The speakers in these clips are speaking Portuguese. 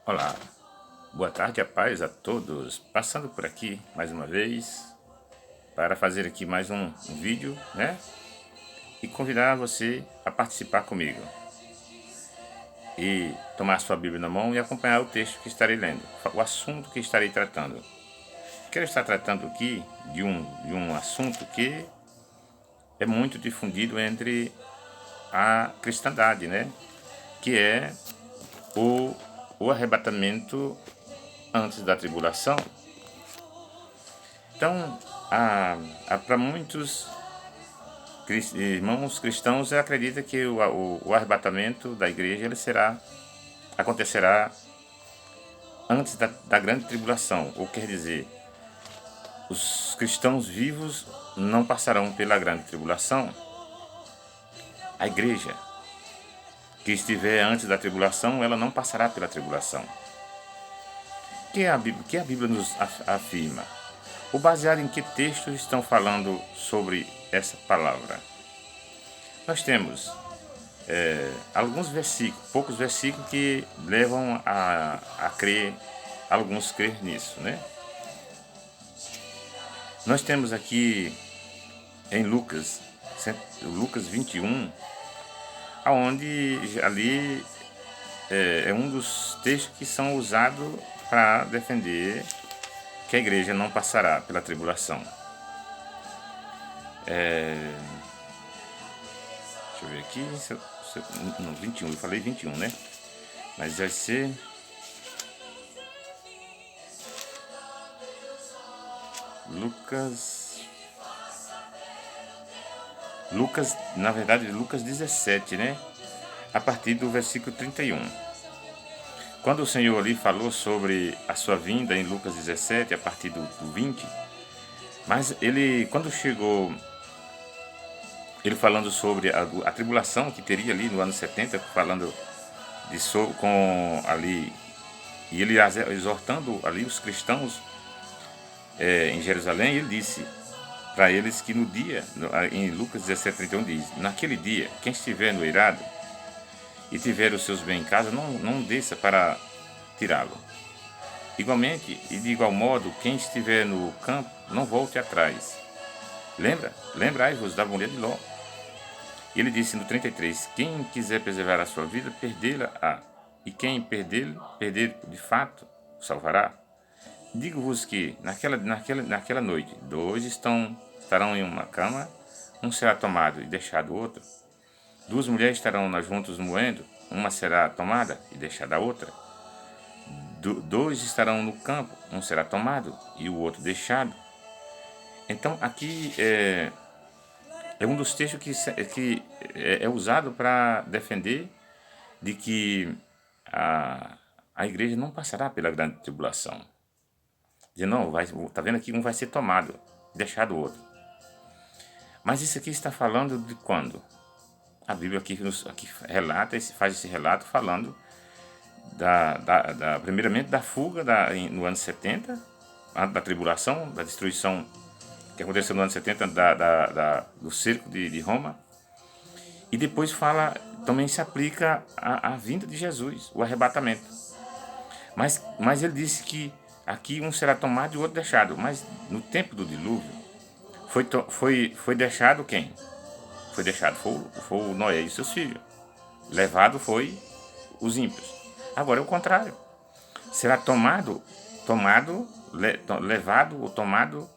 Olá, boa tarde, a paz a todos. Passando por aqui mais uma vez para fazer aqui mais um vídeo, né? E convidar você a participar comigo e tomar sua Bíblia na mão e acompanhar o texto que estarei lendo, o assunto que estarei tratando. Quero estar tratando aqui de um assunto que é muito difundido entre a cristandade, né? Que é o, o arrebatamento antes da tribulação. Então, para muitos irmãos cristãos acreditam que o arrebatamento da igreja acontecerá antes da grande tribulação, ou quer dizer, os cristãos vivos não passarão pela grande tribulação. A igreja que estiver antes da tribulação, ela não passará pela tribulação. Que a Bíblia nos afirma? Ou baseado em que textos estão falando sobre essa palavra? Nós temos alguns versículos, poucos versículos que levam a crer, alguns crer nisso, né? Nós temos aqui em Lucas 21, aonde ali é um dos textos que são usados para defender que a igreja não passará pela tribulação. Deixa eu ver aqui, não, 21, eu falei 21, né? Mas vai ser Lucas, na verdade, Lucas 17, né? A partir do versículo 31. Quando o Senhor ali falou sobre a sua vinda em Lucas 17, a partir do 20, mas ele, quando chegou, ele falando sobre a tribulação que teria ali no ano 70, falando com ali, e ele exortando ali os cristãos em Jerusalém, ele disse para eles que no dia, em Lucas 17:31 diz: naquele dia, quem estiver no eirado e tiver os seus bens em casa, não desça para tirá-lo. Igualmente, e de igual modo, quem estiver no campo, não volte atrás. Lembrai-vos da mulher de Ló. E ele disse no 33, quem quiser preservar a sua vida, perdê-la-á. E quem perder de fato, salvará. Digo-vos que naquela noite, dois estarão em uma cama, um será tomado e deixado o outro. Duas mulheres estarão juntas moendo, uma será tomada e deixada a outra. Dois estarão no campo, um será tomado e o outro deixado. Então aqui é um dos textos que é usado para defender de que a igreja não passará pela grande tribulação. Diz, não, tá vendo aqui, um vai ser tomado, deixado o outro. Mas isso aqui está falando de quando? A Bíblia aqui relata, faz esse relato falando primeiramente da fuga no ano 70, da tribulação, da destruição que aconteceu no ano 70 do cerco de Roma. E depois também se aplica à vinda de Jesus, o arrebatamento. Mas ele disse que aqui um será tomado e o outro deixado. Mas no tempo do dilúvio, foi deixado quem? Foi o Noé e seus filhos. Levado foi os ímpios. Agora é o contrário. Será levado ou tomado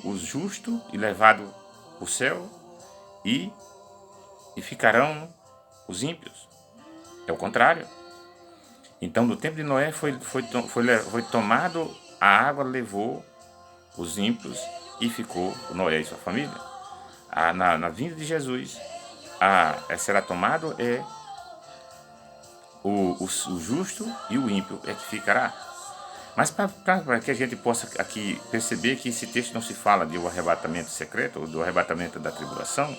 os justos e levado o céu e ficarão os ímpios. É o contrário. Então, no tempo de Noé foi tomado, a água levou os ímpios e ficou Noé e sua família. Na vinda de Jesus, será tomado o justo e o ímpio é que ficará. Mas para que a gente possa aqui perceber que esse texto não se fala de um arrebatamento secreto ou do arrebatamento da tribulação,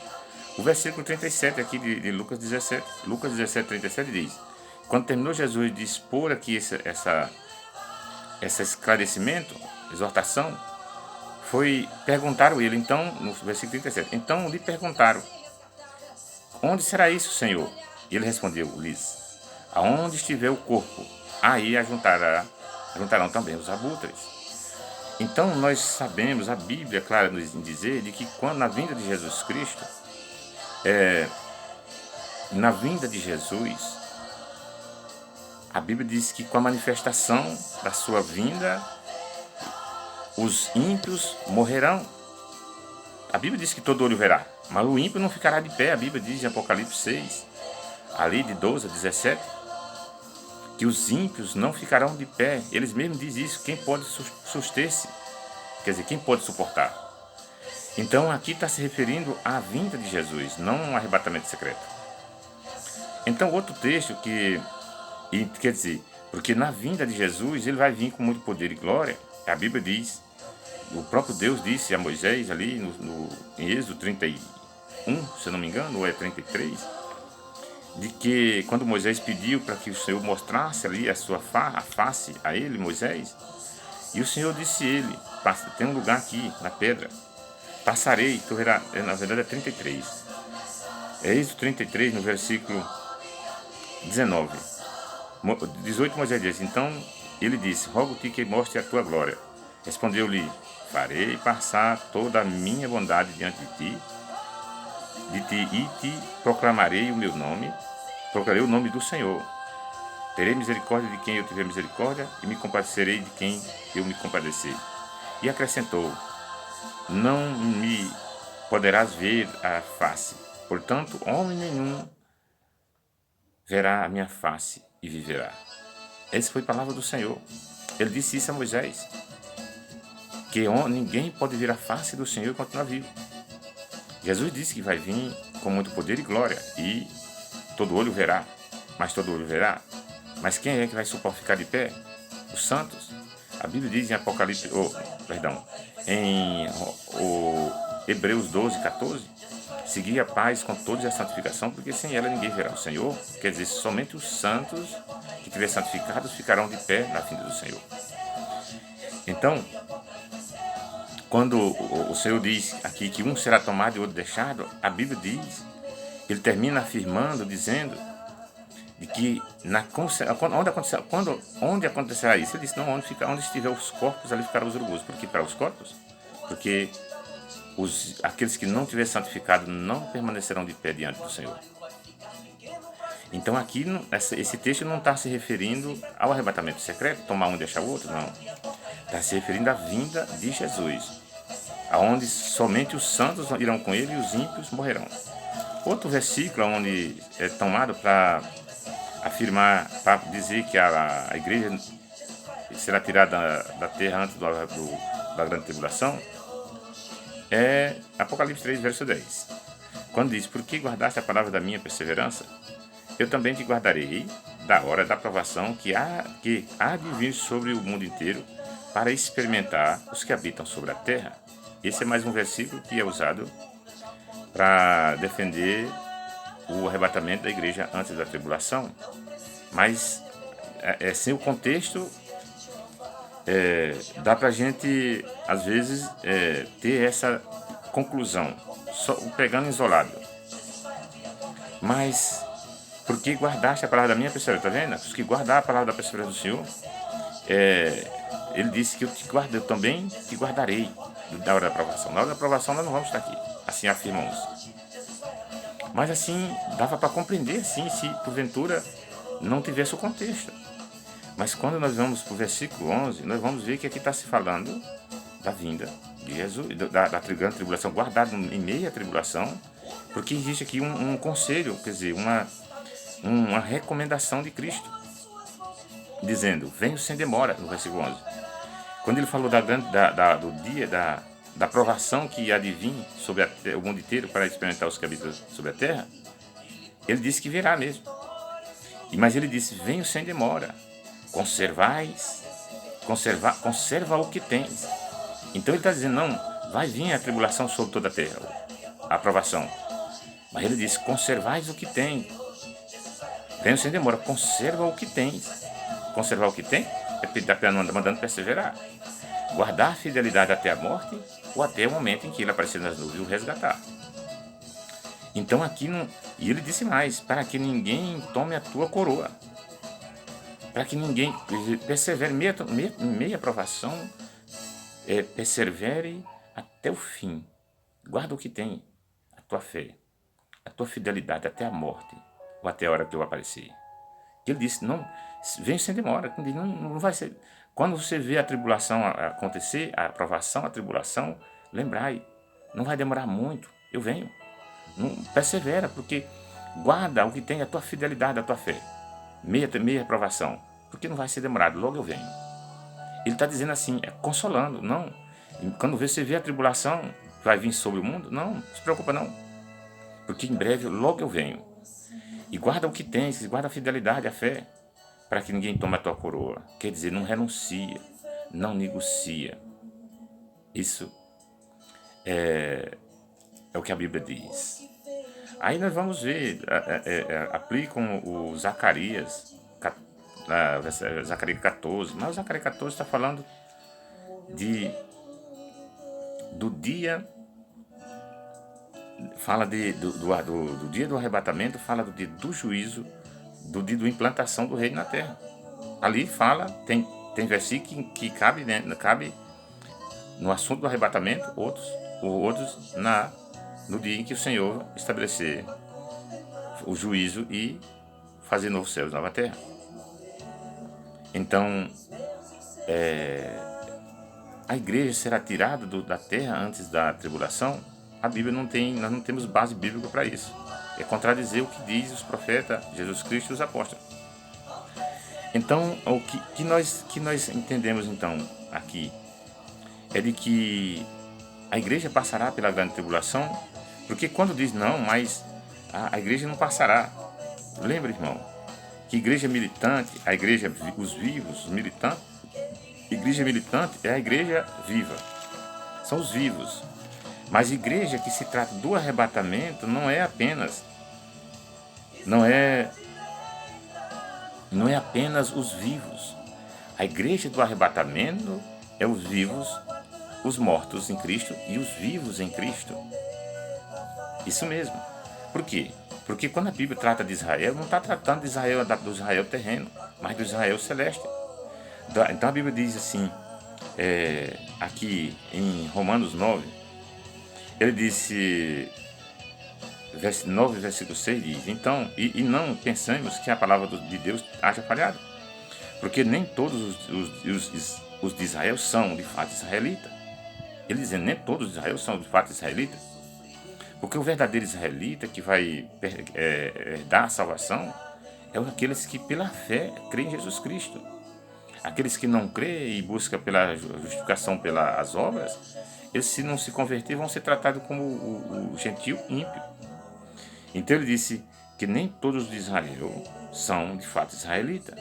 o versículo 37 aqui de Lucas 17, Lucas 17, 37 diz: quando terminou Jesus de expor aqui esse esclarecimento, exortação, perguntaram ele, então, no versículo 37, então lhe perguntaram, onde será isso, Senhor? E ele respondeu-lhes, Aonde estiver o corpo, aí ajuntarão também os abutres. Então nós sabemos, a Bíblia, claro, nos dizer de que quando na vinda de Jesus Cristo, na vinda de Jesus, a Bíblia diz que com a manifestação da sua vinda, os ímpios morrerão. A Bíblia diz que todo olho verá, mas o ímpio não ficará de pé. A Bíblia diz em Apocalipse 6, ali de 12 a 17, que os ímpios não ficarão de pé. Eles mesmos dizem isso. Quem pode suster-se? Quer dizer, quem pode suportar? Então aqui está se referindo à vinda de Jesus, não um arrebatamento secreto. Então outro texto quer dizer, porque na vinda de Jesus ele vai vir com muito poder e glória. A Bíblia diz, o próprio Deus disse a Moisés ali em Êxodo 31, se eu não me engano, ou é 33, de que quando Moisés pediu para que o Senhor mostrasse ali a face a ele, Moisés, e o Senhor disse a ele, tem um lugar aqui na pedra, passarei, tu verás, na verdade é 33, é Êxodo 33, no versículo 19, 18, Moisés disse, então ele disse, rogo-te que mostre a tua glória. Respondeu-lhe, farei passar toda a minha bondade diante de ti e te proclamarei o meu nome, proclarei o nome do Senhor. Terei misericórdia de quem eu tiver misericórdia e me compadecerei de quem eu me compadecer. E acrescentou, não me poderás ver a face, portanto, homem nenhum verá a minha face e viverá. Essa foi a palavra do Senhor. Ele disse isso a Moisés, que ninguém pode ver a face do Senhor e continuar vivo. Jesus disse que vai vir com muito poder e glória, e todo olho verá, mas todo olho verá. Mas quem é que vai ficar de pé? Os santos. A Bíblia diz em Apocalipse, em Hebreus 12, 14, seguir a paz com todos e a santificação, porque sem ela ninguém verá o Senhor. Quer dizer, somente os santos que tiverem santificados ficarão de pé na vinda do Senhor. Então, quando o Senhor diz aqui que um será tomado e outro deixado, a Bíblia diz, ele termina afirmando, dizendo, de que onde acontecerá isso? Ele disse, não, onde estiver os corpos, ali ficarão os urubus. Por que para os corpos? Porque aqueles que não tiverem santificado não permanecerão de pé diante do Senhor. Então aqui, esse texto não está se referindo ao arrebatamento secreto, tomar um e deixar o outro, não. Está se referindo à vinda de Jesus, aonde somente os santos irão com ele e os ímpios morrerão. Outro versículo onde é tomado para afirmar, para dizer que a igreja será tirada da terra antes da grande tribulação, é Apocalipse 3, verso 10. Quando diz, por que guardaste a palavra da minha perseverança? Eu também te guardarei da hora da provação que há de vir sobre o mundo inteiro para experimentar os que habitam sobre a terra. Esse é mais um versículo que é usado para defender o arrebatamento da igreja antes da tribulação. Mas, sem o contexto, dá para a gente, às vezes, ter essa conclusão, só pegando isolado. Mas, porque guardaste a palavra da minha perseverança, está vendo? Os que guardar a palavra da perseverança do Senhor, ele disse que eu também te guardarei da hora da aprovação. Na hora da aprovação nós não vamos estar aqui, assim afirmamos. Mas assim, dava para compreender, assim, se porventura não tivesse o contexto. Mas quando nós vamos para o versículo 11, nós vamos ver que aqui está se falando da vinda de Jesus, da grande tribulação, guardado em meio à tribulação, porque existe aqui um conselho, quer dizer, uma recomendação de Cristo, dizendo, venho sem demora, no versículo 11. Quando ele falou do dia da provação que há de vir sobre o mundo inteiro para experimentar os que habitam sobre a terra, ele disse que virá mesmo. Mas ele disse, venho sem demora, conserva o que tens. Então ele está dizendo, não, vai vir a tribulação sobre toda a terra, a aprovação. Mas ele disse, conservais o que tem. Venho sem demora, conserva o que tens. Conservar o que tem é mandando perseverar. Guardar a fidelidade até a morte ou até o momento em que ele aparecer nas nuvens e o resgatar. Então aqui, e ele disse mais, para que ninguém tome a tua coroa. para que ninguém persevere, meia provação, persevere até o fim. Guarda o que tem, a tua fé, a tua fidelidade até a morte, ou até a hora que eu aparecer. Ele disse, não, vem sem demora, não vai ser. Quando você vê a tribulação acontecer, a provação, a tribulação, lembrai, não vai demorar muito, eu venho. Não, persevera, porque guarda o que tem, a tua fidelidade, a tua fé. Meia provação, porque não vai ser demorado, logo eu venho. Ele está dizendo assim, consolando, não. Quando você vê a tribulação que vai vir sobre o mundo, não se preocupa não, porque em breve, logo eu venho. E guarda o que tens, guarda a fidelidade, a fé, para que ninguém tome a tua coroa. Quer dizer, não renuncia, não negocia. Isso é o que a Bíblia diz. Aí nós vamos ver, aplicam o Zacarias, Zacarias 14, mas o Zacarias 14 está falando do dia, fala do dia do arrebatamento, fala do dia do juízo, do dia da implantação do reino na terra. Ali fala, tem versículo que cabe no assunto do arrebatamento, outros no dia em que o Senhor estabelecer o juízo e fazer novos céus, nova terra. Então, a igreja será tirada da terra antes da tribulação? A Bíblia nós não temos base bíblica para isso. É contradizer o que diz os profetas, Jesus Cristo e os apóstolos. Então, o que nós entendemos então aqui é de que a igreja passará pela grande tribulação, porque quando diz não, mas a igreja não passará. Lembra, irmão, que igreja militante, a igreja, os vivos, os militantes, igreja militante é a igreja viva, são os vivos. Mas igreja que se trata do arrebatamento não é apenas os vivos. A igreja do arrebatamento é os vivos, os mortos em Cristo e os vivos em Cristo. Isso mesmo. Por quê? Porque quando a Bíblia trata de Israel, não está tratando de Israel, do Israel terreno, mas do Israel celeste. Então a Bíblia diz assim, aqui em Romanos 9, ele disse, 9, versículo 6 diz, então, e não pensamos que a palavra de Deus haja falhado, porque nem todos os de Israel são de fato israelitas. Ele dizendo, nem todos os de Israel são de fato israelitas, porque o verdadeiro israelita que vai dar a salvação é aqueles que pela fé creem em Jesus Cristo. Aqueles que não creem e buscam pela justificação pelas obras, eles, se não se converter, vão ser tratados como o gentio ímpio. Então ele disse que nem todos de Israel são de fato israelitas.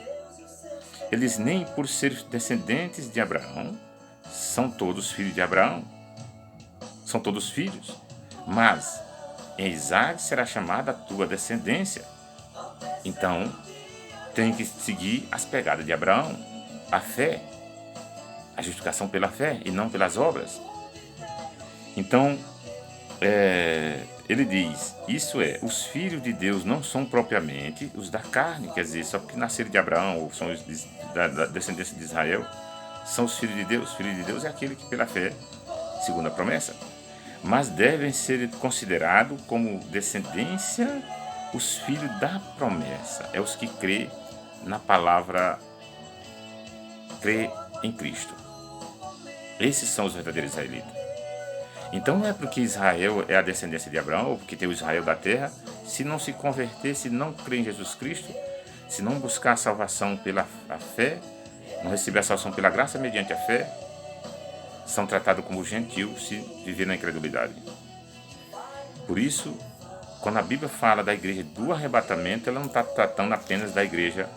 Eles nem por ser descendentes de Abraão são todos filhos de Abraão. São todos filhos. Mas em Isaac será chamada a tua descendência. Então tem que seguir as pegadas de Abraão, a fé, a justificação pela fé e não pelas obras. Então ele diz, isso os filhos de Deus não são propriamente os da carne, quer dizer, só porque nasceram de Abraão ou são da descendência de Israel, são os filhos de Deus. O filho de Deus é aquele que pela fé, segundo a promessa, mas devem ser considerados como descendência os filhos da promessa, os que crê na palavra, crê em Cristo. Esses são os verdadeiros israelitas. Então não é porque Israel é a descendência de Abraão, ou porque tem o Israel da terra, se não se converter, se não crer em Jesus Cristo, se não buscar a salvação pela fé, não receber a salvação pela graça mediante a fé, são tratados como gentios se viver na incredulidade. Por isso, quando a Bíblia fala da igreja do arrebatamento, ela não está tratando apenas da igreja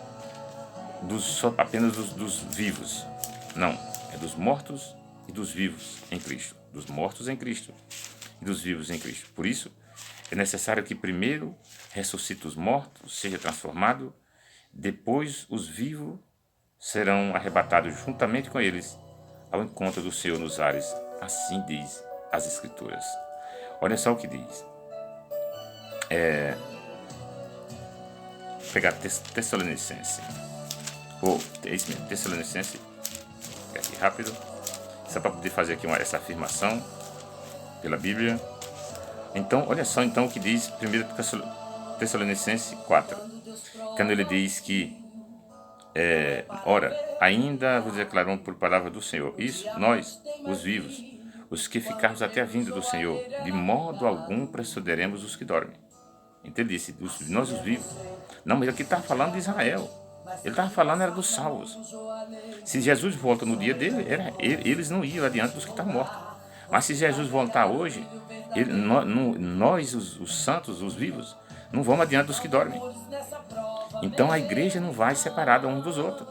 apenas dos vivos. Não, é dos mortos e dos vivos em Cristo. Dos mortos em Cristo e dos vivos em Cristo. Por isso, é necessário que primeiro ressuscite os mortos, seja transformado, depois os vivos serão arrebatados juntamente com eles ao encontro do Senhor nos ares. Assim diz as Escrituras. Olha só o que diz. Pegar Tessalonicenses. É isso mesmo, Tessalonicenses, aqui rápido, só para poder fazer aqui essa afirmação pela Bíblia. Então, olha só então o que diz 1 Tessalonicenses 4, quando ele diz que ora, ainda vos declaramos por palavra do Senhor, isso, nós, os vivos, os que ficarmos até a vinda do Senhor, de modo algum precederemos os que dormem. Então ele disse, nós os vivos. Não, mas aqui está falando de Israel. Ele estava falando era dos salvos. Se Jesus volta no dia dele, eles não iam adiante dos que estão mortos. Mas se Jesus voltar hoje, nós os santos, os vivos, não vamos adiante dos que dormem. Então a igreja não vai separada uns dos outros.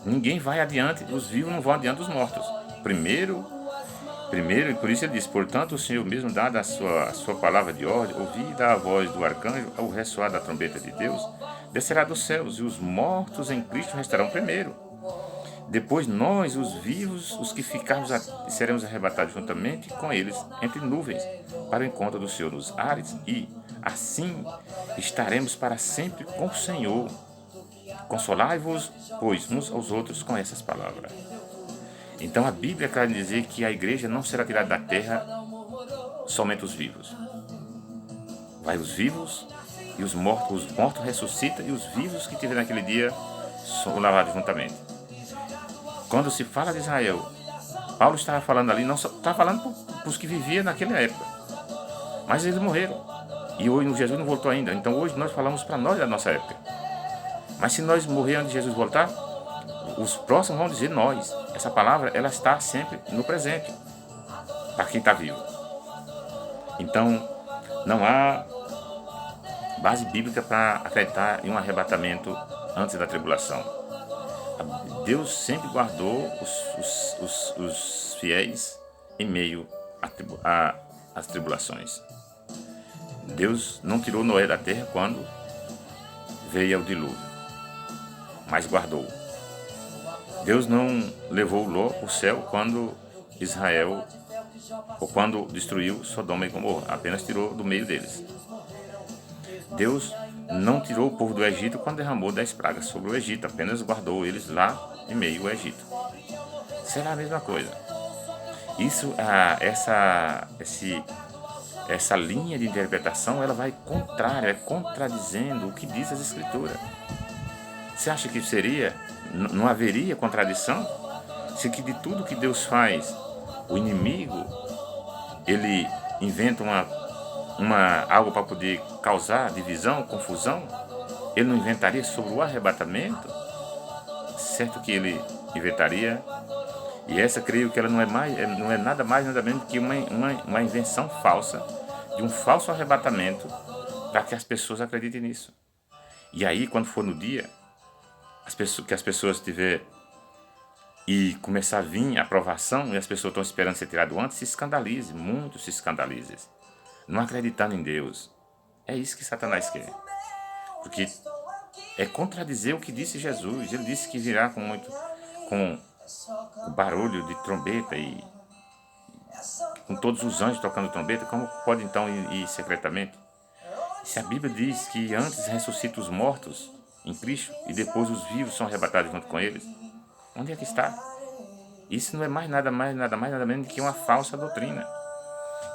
Ninguém vai adiante, os vivos não vão adiante dos mortos. Primeiro, e por isso ele diz, portanto o Senhor mesmo, dada a sua palavra de ordem, ouvida a voz do arcanjo, ao ressoar da trombeta de Deus, descerá dos céus, e os mortos em Cristo restarão primeiro. Depois nós, os vivos, os que ficarmos, seremos arrebatados juntamente com eles, entre nuvens, para o encontro do Senhor nos ares, e assim estaremos para sempre com o Senhor. Consolai-vos, pois, uns aos outros com essas palavras. Então a Bíblia quer dizer que a igreja não será tirada da terra somente os vivos. Vai os vivos e os mortos ressuscitam, e os vivos que tiverem naquele dia são lavados juntamente. Quando se fala de Israel, Paulo estava falando ali, não só estava falando para os que viviam naquela época, mas eles morreram. E hoje Jesus não voltou ainda. Então hoje nós falamos para nós da nossa época. Mas se nós morrer antes de Jesus voltar, os próximos vão dizer nós. Essa palavra, ela está sempre no presente, para quem está vivo. Então, não há base bíblica para acreditar em um arrebatamento antes da tribulação. Deus sempre guardou os fiéis em meio às tribulações. Deus não tirou Noé da terra quando veio o dilúvio, mas guardou. Deus não levou Ló ao céu quando quando destruiu Sodoma e Gomorra, apenas tirou do meio deles. Deus não tirou o povo do Egito quando derramou 10 pragas sobre o Egito, apenas guardou eles lá em meio ao Egito. Será a mesma coisa. Essa linha de interpretação, ela vai contradizendo o que diz as Escrituras. Você acha que não haveria contradição? Se que de tudo que Deus faz, o inimigo, ele inventa algo para poder causar divisão, confusão, ele não inventaria sobre o arrebatamento? Certo que ele inventaria. E essa, creio que ela não é nada mais, nada menos que uma invenção falsa, de um falso arrebatamento, para que as pessoas acreditem nisso. E aí, quando for no dia, que as pessoas tiver e começar a vir a aprovação, e as pessoas estão esperando ser tirado antes, se escandalize, muito se escandalize. Não acreditando em Deus. É isso que Satanás quer. Porque é contradizer o que disse Jesus. Ele disse que virá com o barulho de trombeta e com todos os anjos tocando trombeta. Como pode então ir secretamente? Se a Bíblia diz que antes ressuscita os mortos em Cristo e depois os vivos são arrebatados junto com eles, onde é que está? Isso não é nada menos que uma falsa doutrina,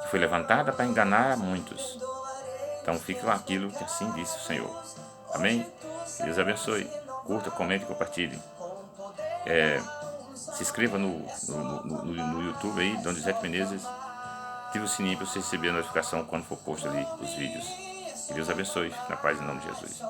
que foi levantada para enganar a muitos. Então fica com aquilo que assim disse o Senhor. Amém? Que Deus abençoe. Curta, comente e compartilhe. Se inscreva no YouTube aí, Donizete Menezes. Ative o sininho para você receber a notificação quando for posto ali os vídeos. Que Deus abençoe. Na paz em nome de Jesus.